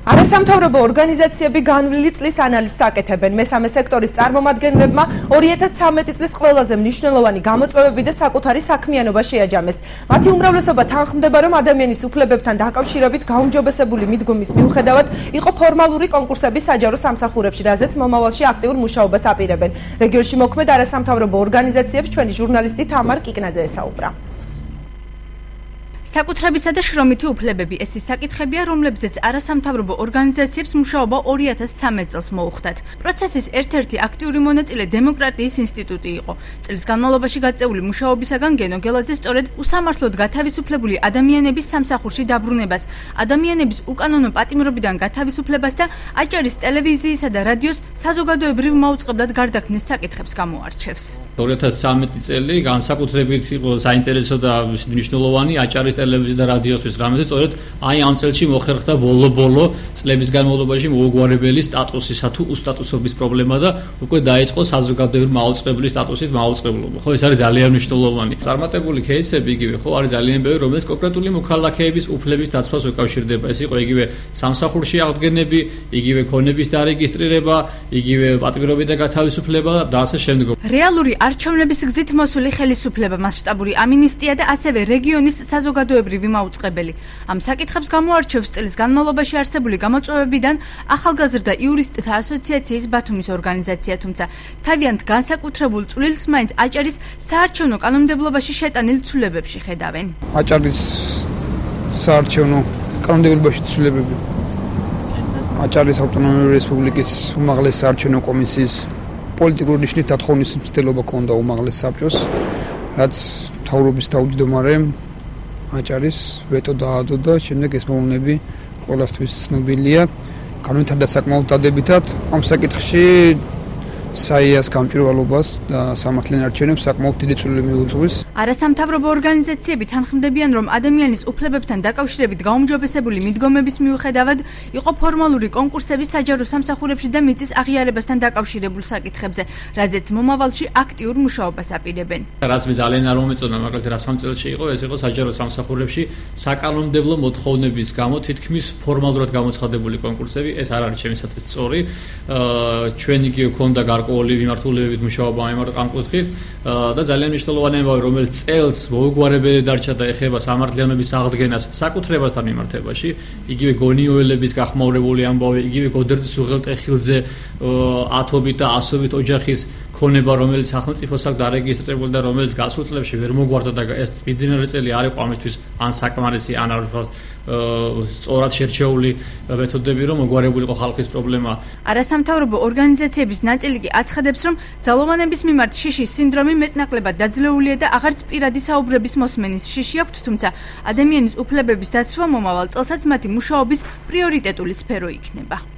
არასამთავრობო ორგანიზაციები განვლილი წლის ანალიზს აკეთებენ. მესამე სექტორის წარმომადგენლებმა 2013 წლის ყველაზე მნიშვნელოვანი გამოწვევები და საკუთარი საქმიანობა შეაჯამეს. მათი უმრავლესობა თანხმდება, რომ ადამიანის უფლებებთან დაკავშირებით გაუმჯობესებული მიდგომის მიუხედავად იყო ფორმალური კონკურსები საჯარო სამსახურებში, რაზეც მომავალში აქტიურ მუშაობას აპირებენ. რეგიონში მოქმედ არასამთავრობო ორგანიზაციებს ჩვენი ჟურნალისტი თამარ კიკნაძე ესაუბრა. საკუთრებისა და შრომითი უფლებები ეს ის საკითხებია, რომლებზეც არასამთავრობო ორგანიზაციებს მუშაობა 2013 წელს მოუხდათ. პროცესის ერთ-ერთი აქტიური მონაწილე დემოკრატიის ინსტიტუტი იყო. წლის განმავლობაში გაწეული მუშაობისაგან გენო გელაძე სწორედ უსამართლოდ გათავისუფლებული ადამიანების სამსახურში დაბრუნებას, ადამიანების უკანონო პატიმრობიდან გათავისუფლებას და აჭარის ტელევიზიისა და რადიოს საზოგადოებრივ მაუწყებლად გარდაქმნის საკითხებს გამოარჩევს. 2013 წელი განსაკუთრებით იყო საინტერესო და მნიშვნელოვანი აჭარის ტელევიზია და რადიოსთვის, რამაც სწორედ აი ამ წელში მოხერხდა ბოლო წლების განმავლობაში მოუგვარებელი სტატუსისა თუ უსტატუსობის პრობლემა და უკვე დაიწყო საზოგადოებრივი მაუწყებლის სტატუსით მაუწყებლობა. ხო, ეს არის ძალიან მნიშვნელოვანი. წარმატებული кейსები იგივე ხო არის ძალიან ბევრი, რომელიც კონკრეტული მოქალაქეების უფლების დაცვას უკავშირდება. ეს იყო იგივე სამსახურში აღდგენები, იგივე ქონების დარეგისტრირება, იგივე პატიმრობიდან გათავისუფლება და ასე შემდეგ. რეალური არჩევნების გზით მოსული ხელისუფლება, მასშტაბური ამინისტია და ასევე რეგიონის საზოგადოებრივი მაუწყებელი. ამ საკითხებს გამოარჩევს წლის განმავლობაში არსებული გამოწვევებიდან ახალგაზრდა იურისტთა ასოციაციის ბათუმის ორგანიზაცია, თუმცა თავიანთ განსაკუთრებულ წვლილს მაინც აჭარის საარჩევნო კანონმდებლობაში შეტანილ ცვლილებებში ხედავენ. აჭარის საარჩევნო კანონმდებლობაში ცვლილებები აჭარის ავტონომიური რესპუბლიკის უმაღლესი საარჩევნო კომისიის პოლიტიკური ნიშნით დათხოვნის მცდელობა ჰქონდა უმაღლეს საბჭოს, რაც მთავრობის თავმჯდომარემ აჭარის ვეტო დაადო და შემდეგ ეს მოვლენები ყველასთვის ცნობილია. განვითარდა საკმაოდ დადებითად ამ საკითხში საიას გამჭვირვალობას და სამართლიან არჩევნებს საკმაოდ დიდი წვლილი მიუძღვის. არასამთავრობო ორგანიზაციები თანხმდებიან, რომ ადამიანის უფლებებთან დაკავშირებით გაუმჯობესებული მიდგომების მიუხედავად იყო ფორმალური კონკურსები საჯარო სამსახურებში და მიწის აღიარებასთან დაკავშირებულ საკითხებზე, რაზეც მომავალში აქტიურ მუშაობას აპირებენ. რაც მე ძალიან არ მომეწონა, მაგალითად რა სამ წელში იყო, ეს იყო საჯარო სამსახურებში საკანონმდებლო მოთხოვნების გამო თითქმის ფორმალურად გამოცხადებული კონკურსები. ეს არ არის ჩემისათვის სწორი. ჩვენ იგივე ქონდა გარკვეული მიმართულებებით მუშაობა ამ კუთხით და ძალიან მნიშვნელოვანი ამბავი, რომელიც წელს მოუგვარებელი დარჩა და ეხება სამართლიანობის აღდგენას საკუთრებასთან მიმართებაში, იგივე გონიოელების გახმაურებული ამბავი, იგივე გოდერძის უღელტეხილზე ათობით და ასობით ოჯახის ქონება, რომელიც სახელმწიფოს აქვს დარეგისტრირებული და რომელიც გასულ წლებში ვერ მოგვარდა და ეს მიმდინარე წელი არ იყო ამისთვის ან საკმარისი ან არ სწორად შერჩეული მეთოდები, რომ მოგვარებულიყო ხალხის პრობლემა. არასამთავრობო ორგანიზაციების ნაწილი კი აცხადებს, რომ ძალოვანების მიმართ შიშის სინდრომი მეტნაკლებად დაძლეულია და აღარც პირადი საუბრების მოსმენის შიში აქვთ, თუმცა ადამიანის უფლებების დაცვა მომავალ წელსაც მათი მუშაობის პრიორიტეტული სფერო იქნება.